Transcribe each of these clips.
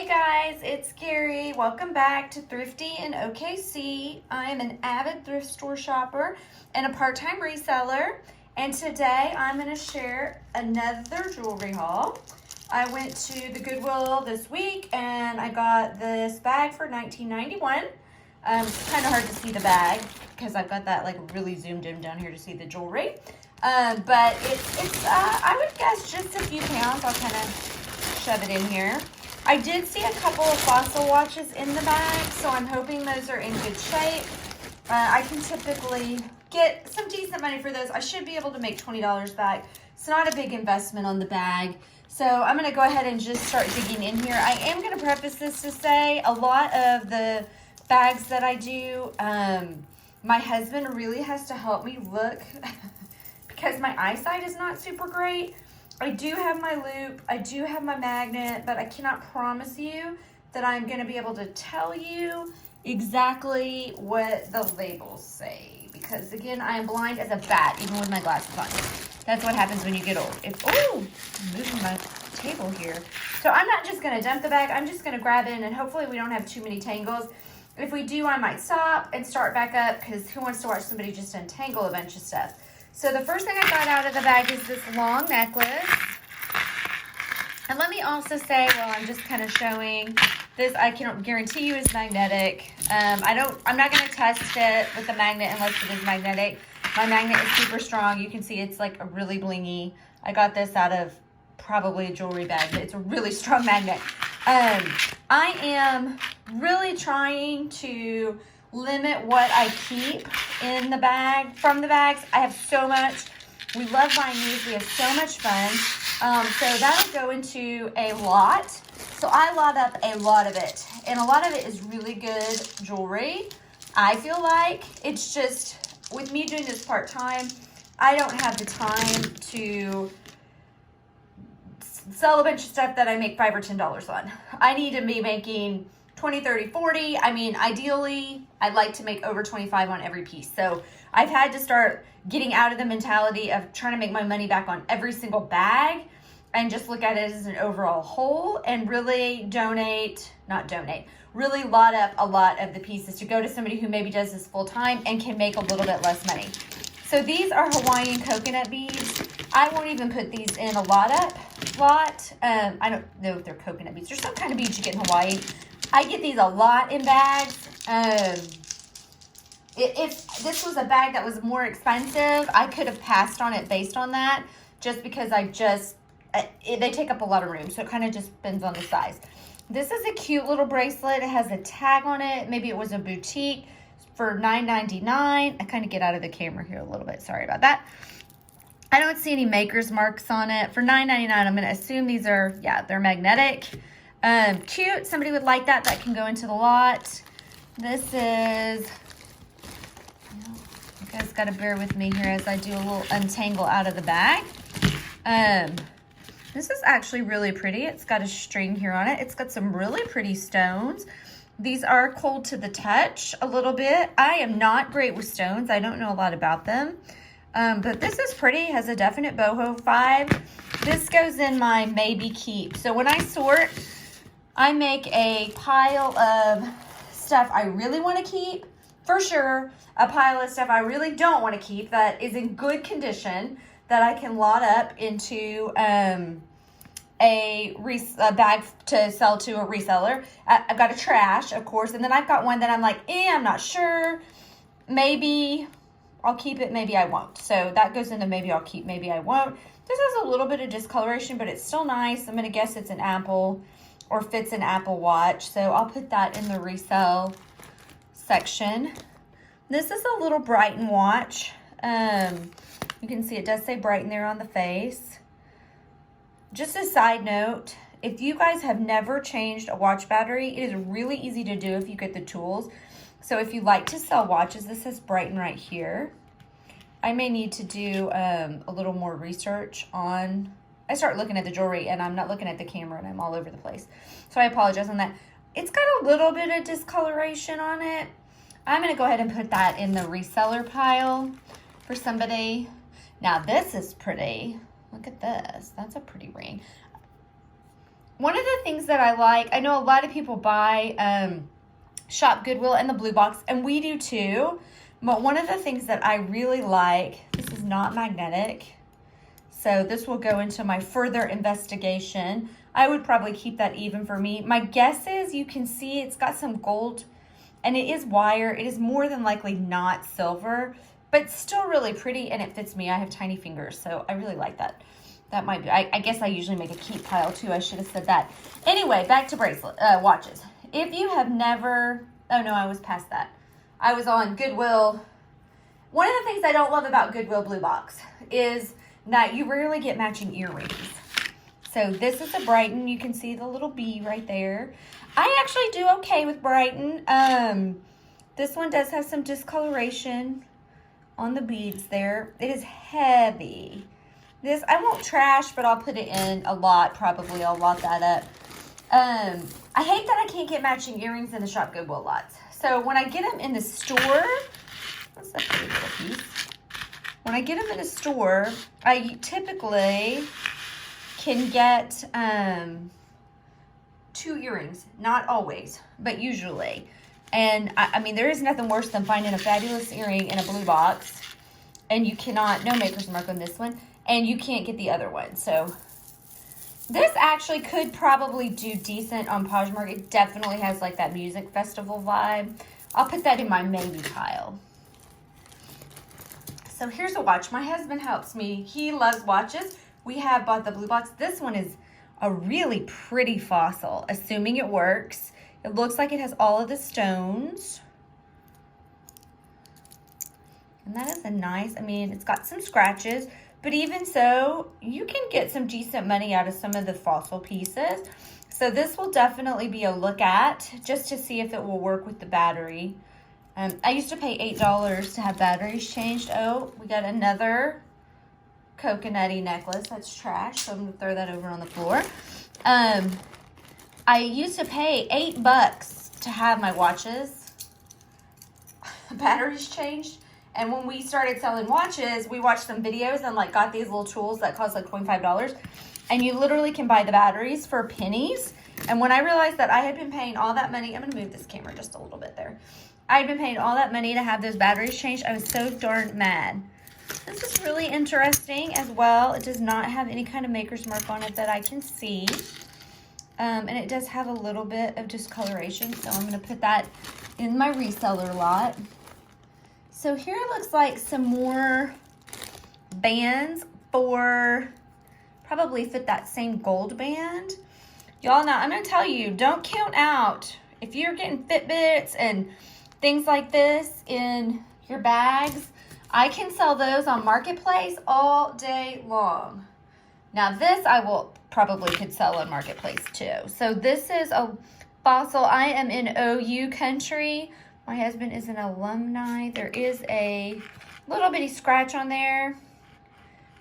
Hey guys, it's Carrie. Welcome back to Thrifty in OKC. I am an avid thrift store shopper and a part-time reseller. And today I'm going to share another jewelry haul. I went to the Goodwill this week and I got this bag for $19.91. It's kind of hard to see the bag because I've got that like really zoomed in down here to see the jewelry. But it's I would guess just a few pounds. I'll kind of shove it in here. I did see a couple of fossil watches in the bag, so I'm hoping those are in good shape. I can typically get some decent money for those. I should be able to make $20 back. It's not a big investment on the bag. So I'm going to go ahead and just start digging in here. I am going to preface this to say a lot of the bags that I do, my husband really has to help me look because my eyesight is not super great. I do have my loop, I do have my magnet, but I cannot promise you that I'm going to be able to tell you exactly what the labels say. Because again, I am blind as a bat, even with my glasses on. That's what happens when you get old. I'm moving my table here. So I'm not just going to dump the bag, I'm just going to grab in and hopefully we don't have too many tangles. If we do, I might stop and start back up because who wants to watch somebody just untangle a bunch of stuff? So the first thing I got out of the bag is this long necklace. And let me also say, while I'm just kind of showing this, I can guarantee you is magnetic. I'm not going to test it with the magnet unless it is magnetic. My magnet is super strong. You can see it's like a really blingy. I got this out of probably a jewelry bag, but it's a really strong magnet. I am really trying to limit what I keep in the bag, from the bags. I have so much. We love buying these. We have so much fun. So that'll go into a lot. So I lot up a lot of it. And a lot of it is really good jewelry. I feel like it's just, with me doing this part-time, I don't have the time to sell a bunch of stuff that I make $5 or $10 on. I need to be making 20, 30, 40. I mean, ideally, I'd like to make over 25 on every piece. So I've had to start getting out of the mentality of trying to make my money back on every single bag and just look at it as an overall whole and really really lot up a lot of the pieces to go to somebody who maybe does this full time and can make a little bit less money. So these are Hawaiian coconut beads. I won't even put these in a lot. I don't know if they're coconut beads. There's some kind of beads you get in Hawaii. I get these a lot in bags. If this was a bag that was more expensive, I could have passed on it based on that, just because they take up a lot of room. So it kind of just depends on the size. This is a cute little bracelet. It has a tag on it. Maybe it was a boutique for $9.99. I kind of get out of the camera here a little bit. Sorry about that. I don't see any maker's marks on it. For $9.99, I'm going to assume these are, yeah, they're magnetic. Cute. Somebody would like that. That can go into the lot. This is, you guys got to bear with me here as I do a little untangle out of the bag. This is actually really pretty. It's got a string here on it. It's got some really pretty stones. These are cold to the touch a little bit. I am not great with stones. I don't know a lot about them. But this is pretty. Has a definite boho vibe. This goes in my maybe keep. So when I sort, I make a pile of stuff I really want to keep, for sure. A pile of stuff I really don't want to keep that is in good condition that I can lot up into a bag to sell to a reseller. I've got a trash, of course, and then I've got one that I'm like, I'm not sure. Maybe I'll keep it, maybe I won't. So that goes into maybe I'll keep, maybe I won't. This has a little bit of discoloration, but it's still nice. I'm going to guess it's an Apple or fits an Apple Watch. So I'll put that in the resell section. This is a little Brighton watch. You can see it does say Brighton there on the face. Just a side note, if you guys have never changed a watch battery, it is really easy to do if you get the tools. So if you like to sell watches, this says Brighton right here. I may need to do a little more research on, I start looking at the jewelry and I'm not looking at the camera and I'm all over the place. So I apologize on that. It's got a little bit of discoloration on it. I'm going to go ahead and put that in the reseller pile for somebody. Now this is pretty. Look at this. That's a pretty ring. One of the things that I like, I know a lot of people buy, shop Goodwill and the blue box, and we do too. But one of the things that I really like, this is not magnetic, so this will go into my further investigation. I would probably keep that even for me. My guess is you can see it's got some gold, and it is wire. It is more than likely not silver, but still really pretty, and it fits me. I have tiny fingers, so I really like that. That might be, I guess I usually make a keep pile too. I should have said that. Anyway, back to bracelet, watches. If you have never, oh no, I was past that. I was on Goodwill. One of the things I don't love about Goodwill Blue Box is that you rarely get matching earrings. So this is a Brighton. You can see the little bee right there. I actually do okay with Brighton. This one does have some discoloration on the beads there. It is heavy. This, I won't trash, but I'll put it in a lot, probably. I'll lot that up. I hate that I can't get matching earrings in the shop Goodwill lots. So when I get them in the store, what's that pretty little piece? When I get them in the store, I typically can get 2 earrings. Not always, but usually. And I mean, there is nothing worse than finding a fabulous earring in a blue box, and you cannot, no maker's mark on this one, and you can't get the other one. So this actually could probably do decent on Poshmark. It definitely has like that music festival vibe. I'll put that in my maybe pile. So here's a watch. My husband helps me. He loves watches. We have bought the blue box. This one is a really pretty fossil, assuming it works. It looks like it has all of the stones. And that is a nice, I mean, it's got some scratches. But even so, you can get some decent money out of some of the fossil pieces. So this will definitely be a look at, just to see if it will work with the battery. I used to pay $8 to have batteries changed. Oh, we got another coconutty necklace. That's trash, so I'm going to throw that over on the floor. I used to pay $8 to have my watches batteries changed. And when we started selling watches, we watched some videos and like got these little tools that cost like $25. And you literally can buy the batteries for pennies. And when I realized that I had been paying all that money, I'm going to move this camera just a little bit there. I had been paying all that money to have those batteries changed. I was so darn mad. This is really interesting as well. It does not have any kind of maker's mark on it that I can see. And it does have a little bit of discoloration. So I'm going to put that in my reseller lot. So here it looks like some more bands for probably fit that same gold band. Y'all know, I'm going to tell you, don't count out. If you're getting Fitbits and things like this in your bags, I can sell those on Marketplace all day long. Now this I will probably could sell on Marketplace too. So this is a fossil. I am in OU country. My husband is an alumni. There is a little bitty scratch on there,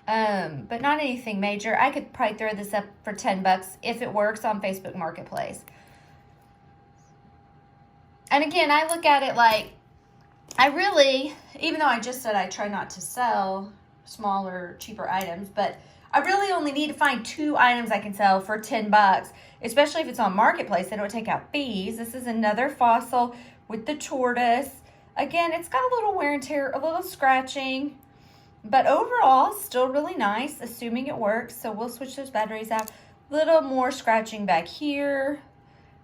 but not anything major. I could probably throw this up for $10 if it works on Facebook Marketplace. And again, I look at it like, I really, even though I just said I try not to sell smaller, cheaper items, but I really only need to find 2 items I can sell for $10, especially if it's on Marketplace. They don't take out fees. This is another fossil with the tortoise. Again, it's got a little wear and tear, a little scratching, but overall still really nice, assuming it works. So we'll switch those batteries out. Little more scratching back here.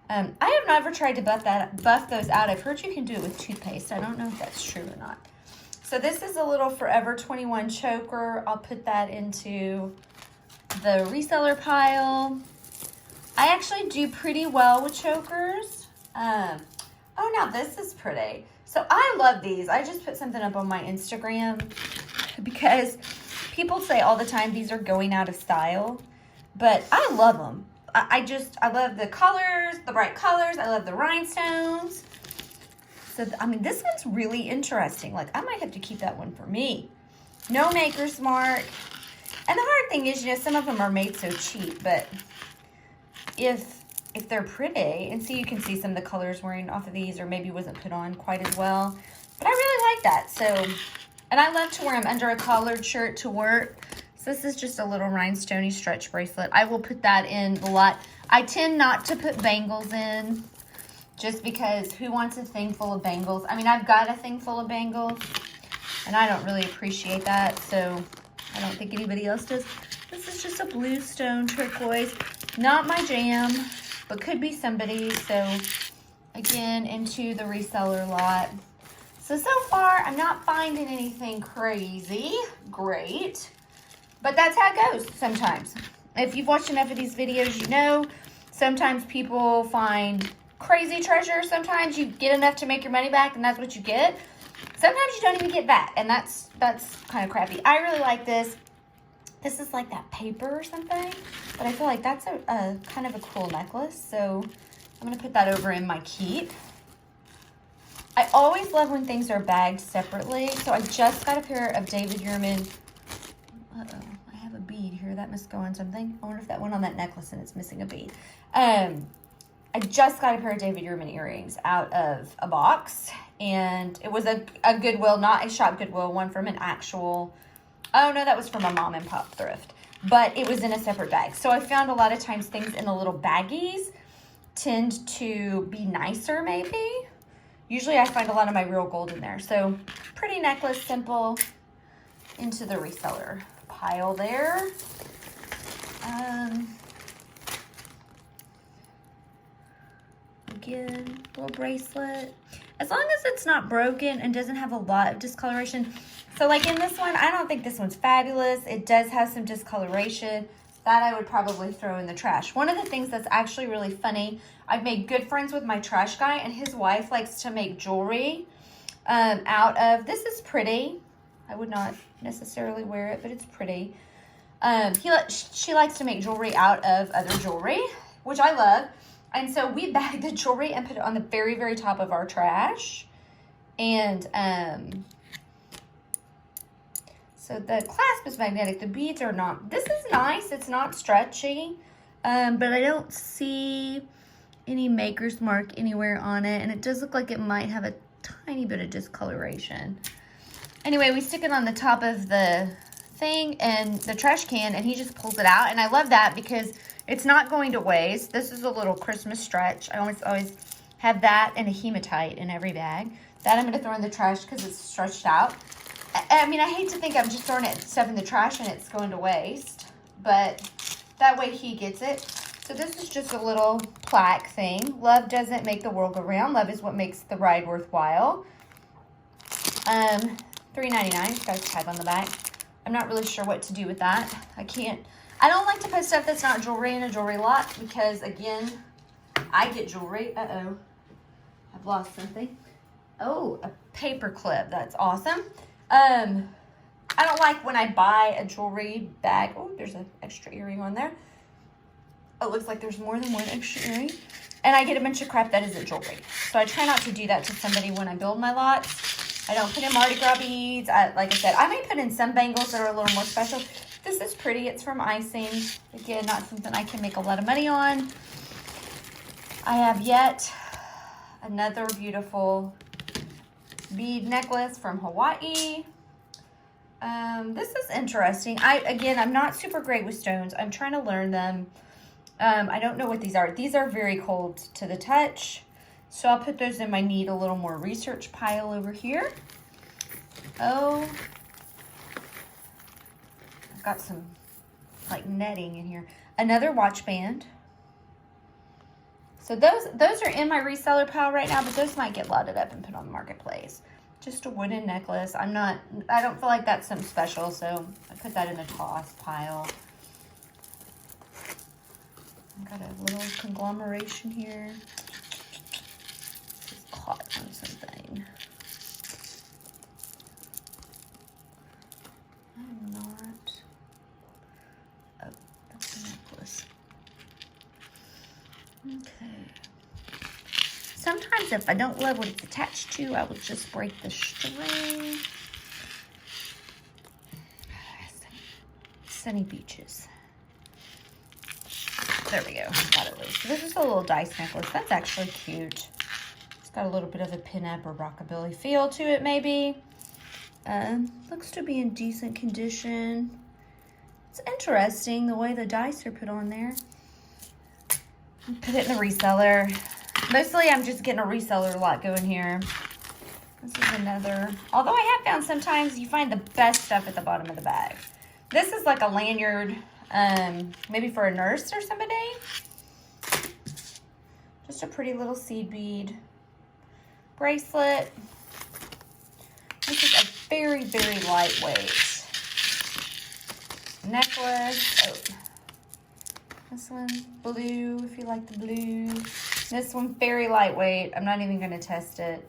I have never tried to buff those out. I've heard you can do it with toothpaste. I don't know if that's true or not. So this is a little Forever 21 choker. I'll put that into the reseller pile. I actually do pretty well with chokers. Oh, now this is pretty. So I love these. I just put something up on my Instagram because people say all the time these are going out of style, but I love them. I love the colors, the bright colors. I love the rhinestones. So, I mean, this one's really interesting. Like, I might have to keep that one for me. No maker's mark. And the hard thing is, you know, some of them are made so cheap, but if they're pretty, and see, you can see some of the colors wearing off of these, or maybe wasn't put on quite as well. But I really like that. So, and I love to wear them under a collared shirt to work. So this is just a little rhinestoney stretch bracelet. I will put that in the lot. I tend not to put bangles in just because who wants a thing full of bangles? I mean, I've got a thing full of bangles and I don't really appreciate that, so I don't think anybody else does. This is just a blue stone turquoise. Not my jam, but could be somebody. So again, into the reseller lot. So far, I'm not finding anything crazy great, but that's how it goes sometimes. If you've watched enough of these videos, you know sometimes people find crazy treasure. Sometimes you get enough to make your money back, and that's what you get. Sometimes you don't even get that, and that's kind of crappy. I really like this. This is like that paper or something, but I feel like that's a kind of a cool necklace, so I'm going to put that over in my keep. I always love when things are bagged separately, so I just got a pair of David Yurman. Uh-oh, I have a bead here. That must go on something. I wonder if that went on that necklace and it's missing a bead. I just got a pair of David Yurman earrings out of a box, and it was a Goodwill, not a shop Goodwill, one from an actual, oh no, that was from a mom and pop thrift, but it was in a separate bag. So I found a lot of times things in the little baggies tend to be nicer maybe. Usually I find a lot of my real gold in there. So pretty necklace, simple, into the reseller pile there. Again, little bracelet. As long as it's not broken and doesn't have a lot of discoloration. So like in this one, I don't think this one's fabulous. It does have some discoloration. That I would probably throw in the trash. One of the things that's actually really funny, I've made good friends with my trash guy, and his wife likes to make jewelry out of, this is pretty. I would not necessarily wear it, but it's pretty. She likes to make jewelry out of other jewelry, which I love. And so we bag the jewelry and put it on the very, very top of our trash. And so the clasp is magnetic. The beads are not. This is nice. It's not stretchy. But I don't see any maker's mark anywhere on it. And it does look like it might have a tiny bit of discoloration. Anyway, we stick it on the top of the thing and the trash can, and he just pulls it out. And I love that because it's not going to waste. This is a little Christmas stretch. I always have that and a hematite in every bag. That I'm going to throw in the trash because it's stretched out. I mean, I hate to think I'm just throwing stuff in the trash and it's going to waste, but that way he gets it. So this is just a little plaque thing. Love doesn't make the world go round. Love is what makes the ride worthwhile. $3.99. It's got a tag on the back. I'm not really sure what to do with that. I don't like to put stuff that's not jewelry in a jewelry lot because, again, I get jewelry. Uh-oh. I've lost something. Oh, a paper clip. That's awesome. I don't like when I buy a jewelry bag. Oh, there's an extra earring on there. Oh, it looks like there's more than one extra earring. And I get a bunch of crap that isn't jewelry. So I try not to do that to somebody when I build my lots. I don't put in Mardi Gras beads. Like I said, I may put in some bangles that are a little more special. This is pretty. It's from icing. Again, not something I can make a lot of money on. I have yet another beautiful bead necklace from Hawaii. This is interesting. I'm not super great with stones. I'm trying to learn them. I don't know what these are. These are very cold to the touch. So I'll put those in my need a little more research pile over here. Oh, I've got some like netting in here. Another watch band. So those are in my reseller pile right now, but those might get loaded up and put on the marketplace. Just a wooden necklace. I don't feel like that's something special, so I put that in the toss pile. I've got a little conglomeration here. It's caught on something. I'm not. Oh, that's a necklace. Okay. Sometimes if I don't love what it's attached to, I will just break the string. Sunny beaches. There we go. Got it loose. So this is a little dice necklace. That's actually cute. It's got a little bit of a pin-up or rockabilly feel to it, maybe. Looks to be in decent condition. It's interesting the way the dice are put on there. Put it in the reseller. Mostly I'm just getting a reseller lot going here. This is another, although I have found sometimes you find the best stuff at the bottom of the bag. This is like a lanyard, maybe for a nurse or somebody. Just a pretty little seed bead bracelet. This is a very, very lightweight necklace. Oh. This one, blue, if you like the blue. This one, very lightweight. I'm not even going to test it.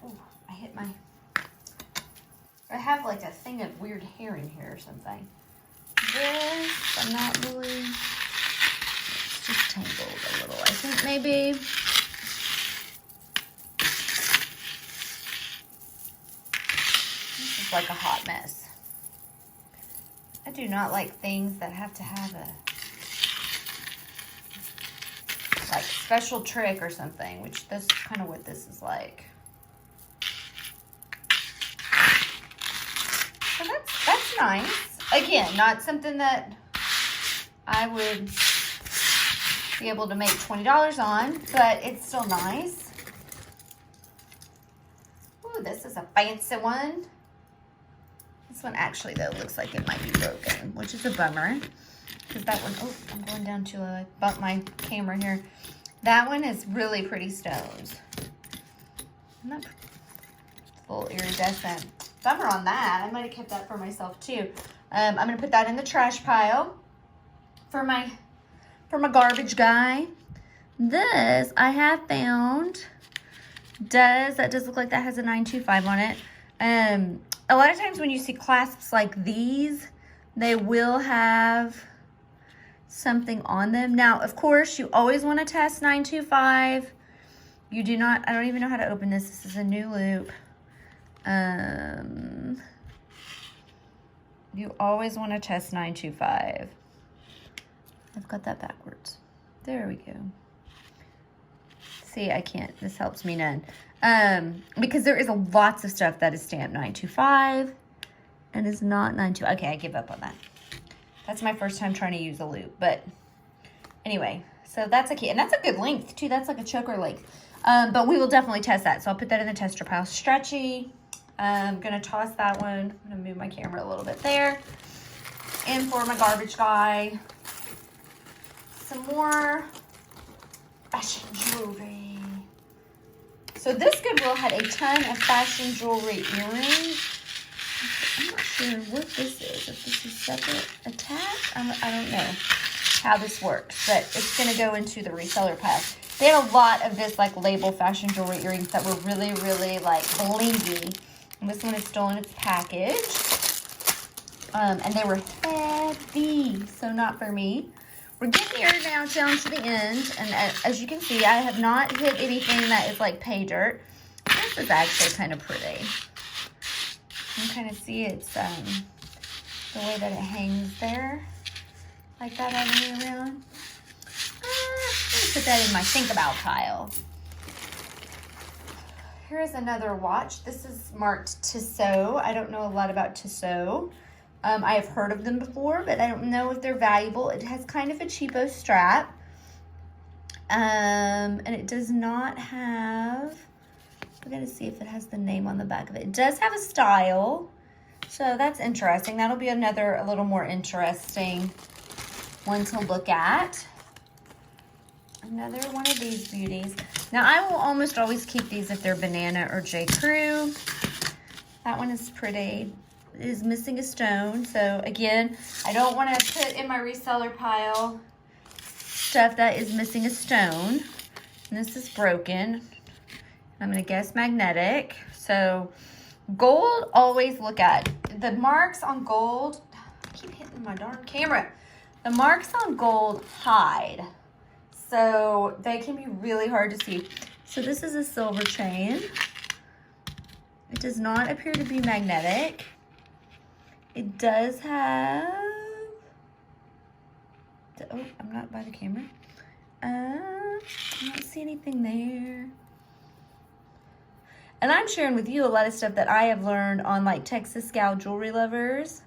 Oh, I hit my... I have like a thing of weird hair in here or something. This, I'm not really... It's just tangled a little, I think maybe. This is like a hot mess. I do not like things that have to have a like special trick or something, which that's kind of what this is like. So that's nice. Again, not something that I would be able to make $20 on, but it's still nice. Ooh, this is a fancy one. This one actually, though, looks like it might be broken, which is a bummer. Because that one, oh, I'm going down to bump my camera here. That one is really pretty stones. Isn't that a little iridescent? Bummer on that. I might have kept that for myself, too. I'm going to put that in the trash pile for my garbage guy. This, I have found, that does look like that has a 925 on it. A lot of times when you see clasps like these, they will have something on them. Now, of course, you always want to test 925. You do not, I don't even know how to open this. This is a new loop. You always want to test 925. I've got that backwards. There we go. See, I can't, this helps me none. Because there is lots of stuff that is stamped 925 and is not 925. Okay, I give up on that. That's my first time trying to use a loop, but anyway, so that's a key, and that's a good length too. That's like a choker length, but we will definitely test that. So I'll put that in the tester pile. Stretchy. I'm gonna toss that one. I'm gonna move my camera a little bit there. And for my garbage guy, some more fashion jewelry. So this Goodwill had a ton of fashion jewelry earrings. I'm not sure what this is. If this is separate attached, I don't know how this works, but it's going to go into the reseller pile. They had a lot of this like label fashion jewelry earrings that were really, really like blingy. And this one is still in its package. And they were heavy, so not for me. We're getting here now down to the end, and as you can see, I have not hit anything that is like pay dirt. This is actually kind of pretty. You can kind of see it's the way that it hangs there, like that all the way around. Let me put that in my think about pile. Here's another watch. This is marked Tissot. I don't know a lot about Tissot. I have heard of them before, but I don't know if they're valuable. It has kind of a cheapo strap. And it does not have, we're going to see if it has the name on the back of it. It does have a style, so that's interesting. That'll be a little more interesting one to look at. Another one of these beauties. Now, I will almost always keep these if they're Banana or J. Crew. That one is pretty. It is missing a stone, so again, I don't want to put in my reseller pile stuff that is missing a stone. And this is broken. I'm going to guess magnetic. So gold, always look at. The marks on gold, I keep hitting my darn camera. The marks on gold hide. So they can be really hard to see. So this is a silver chain. It does not appear to be magnetic. It does have, oh, I'm not by the camera. I don't see anything there. And I'm sharing with you a lot of stuff that I have learned on like Texas Gal Jewelry Lovers.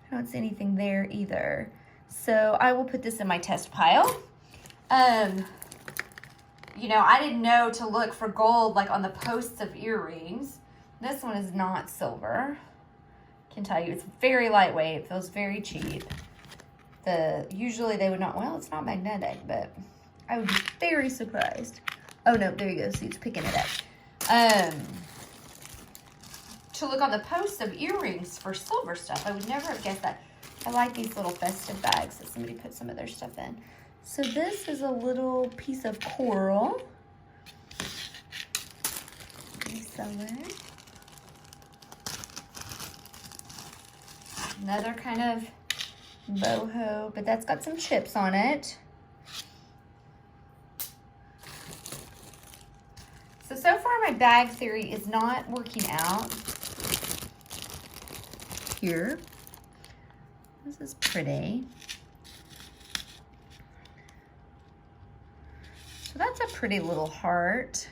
I don't see anything there either. So I will put this in my test pile. You know, I didn't know to look for gold like on the posts of earrings. This one is not silver. I can tell you, it's very lightweight. It feels very cheap. Usually they would not, well, it's not magnetic, but I would be very surprised. Oh no, there you go. See, it's picking it up. To look on the posts of earrings for silver stuff. I would never have guessed that. I like these little festive bags that somebody put some of their stuff in. So this is a little piece of coral. Reseller. Another kind of boho, but that's got some chips on it. So far my bag theory is not working out. Here. This is pretty. So that's a pretty little heart.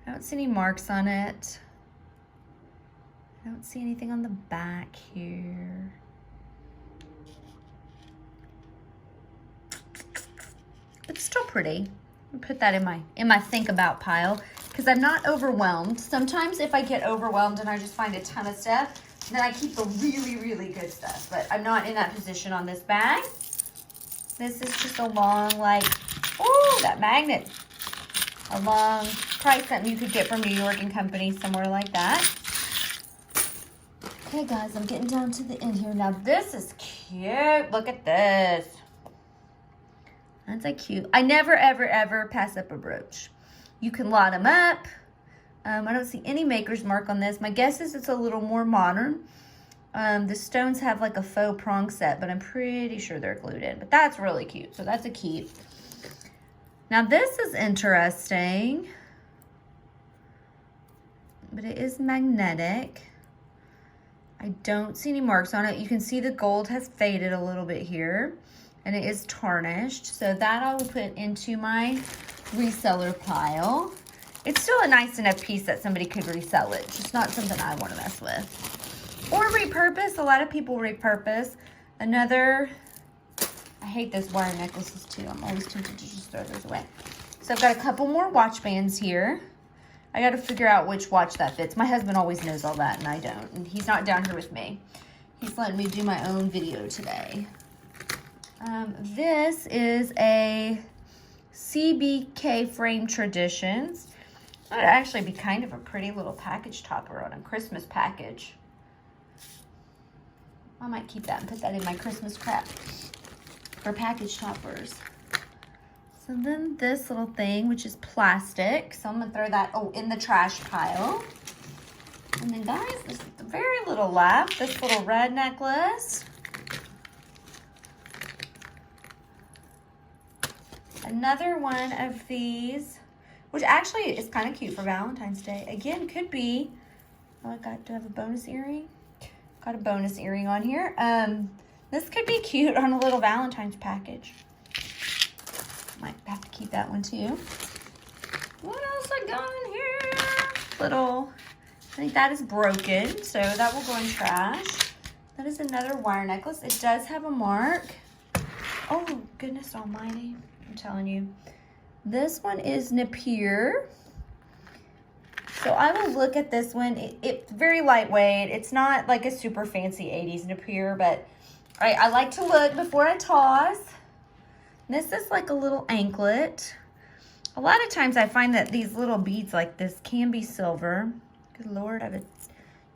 I don't see any marks on it. I don't see anything on the back here. It's still pretty. I'll put that in my think about pile because I'm not overwhelmed. Sometimes if I get overwhelmed and I just find a ton of stuff, then I keep the really, really good stuff. But I'm not in that position on this bag. This is just a long, like, oh, that magnet. A long, probably something you could get from New York and Company, somewhere like that. Okay, guys, I'm getting down to the end here. Now, this is cute. Look at this. That's a cute. I never, ever, ever pass up a brooch. You can lot them up. I don't see any maker's mark on this. My guess is it's a little more modern. The stones have like a faux prong set, but I'm pretty sure they're glued in. But that's really cute. So that's a keep. Now this is interesting. But it is magnetic. I don't see any marks on it. You can see the gold has faded a little bit here. And it is tarnished. So that I will put into my reseller pile. It's still a nice enough piece that somebody could resell it. It's just not something I want to mess with. Or repurpose. A lot of people repurpose. Another, I hate those wire necklaces too. I'm always tempted to just throw those away. So I've got a couple more watch bands here. I got to figure out which watch that fits. My husband always knows all that and I don't. And he's not down here with me. He's letting me do my own video today. This is a CBK Frame Traditions. That would actually be kind of a pretty little package topper on a Christmas package. I might keep that and put that in my Christmas crap for package toppers. So then this little thing, which is plastic. So I'm going to throw that, in the trash pile. And then guys, there's very little left. This little red necklace. Another one of these, which actually is kind of cute for Valentine's Day. Again, could be, oh, do I have a bonus earring? Got a bonus earring on here. This could be cute on a little Valentine's package. Might have to keep that one too. What else I got in here? Little, I think that is broken, so that will go in trash. That is another wire necklace. It does have a mark. Oh, goodness almighty. I'm telling you. This one is Napier. So I will look at this one. It's very lightweight. It's not like a super fancy 80s Napier, but I like to look before I toss. This is like a little anklet. A lot of times I find that these little beads like this can be silver. Good Lord, I've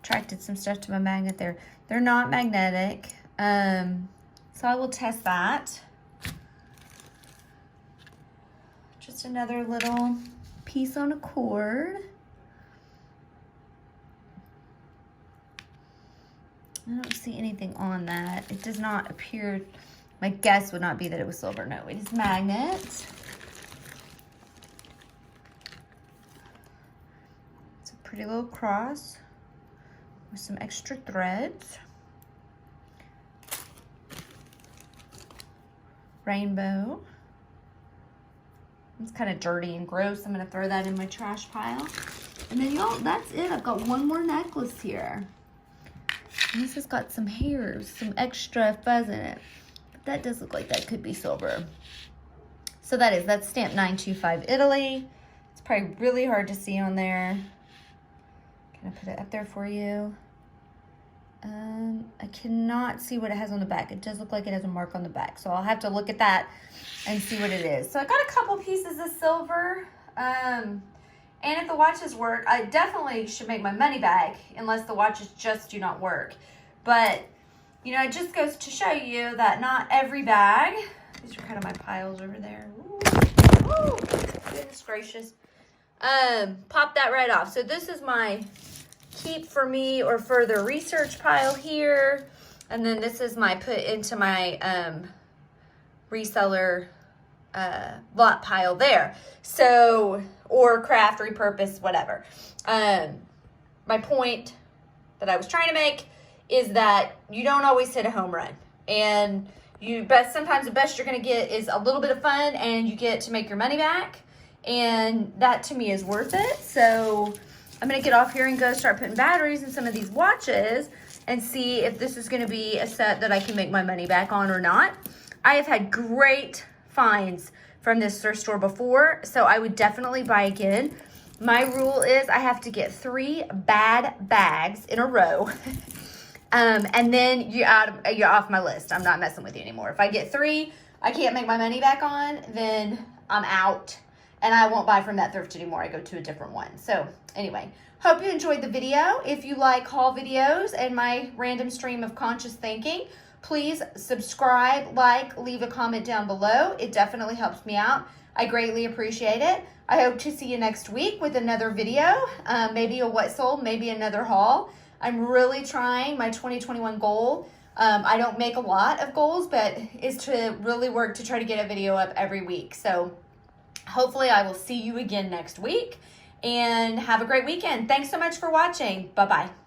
attracted some stuff to my magnet there. They're not magnetic. So I will test that. Just another little piece on a cord. I don't see anything on that. It does not appear, my guess would not be that it was silver. No, it is magnet. It's a pretty little cross with some extra threads. Rainbow. It's kind of dirty and gross. I'm going to throw that in my trash pile. And then y'all, that's it. I've got one more necklace here. And this has got some hairs, some extra fuzz in it. that does look like that could be silver. So that's stamp 925 Italy. It's probably really hard to see on there. Can I put it up there for you? I cannot see what it has on the back. It does look like it has a mark on the back. So I'll have to look at that and see what it is. So I got a couple pieces of silver. And if the watches work, I definitely should make my money back unless the watches just do not work. But, you know, it just goes to show you that not every bag, these are kind of my piles over there. Ooh, goodness gracious. Pop that right off. So this is my keep for me or further research pile here. And then this is my put into my reseller lot pile there. So, or craft, repurpose, whatever. My point that I was trying to make is that you don't always hit a home run. And sometimes the best you're going to get is a little bit of fun and you get to make your money back. And that to me is worth it. So I'm going to get off here and go start putting batteries in some of these watches and see if this is going to be a set that I can make my money back on or not. I have had great finds from this thrift store before, so I would definitely buy again. My rule is I have to get 3 bad bags in a row. And then you're off my list. I'm not messing with you anymore. If I get 3 I can't make my money back on, then I'm out. And I won't buy from that thrift anymore. I go to a different one. So anyway, hope you enjoyed the video. If you like haul videos and my random stream of conscious thinking, please subscribe, leave a comment down below. It definitely helps me out. I greatly appreciate it. I hope to see you next week with another video, maybe a what sold, maybe another haul. I'm really trying my 2021 goal. I don't make a lot of goals, but is to really work to try to get a video up every week. So hopefully I will see you again next week and have a great weekend. Thanks so much for watching. Bye-bye.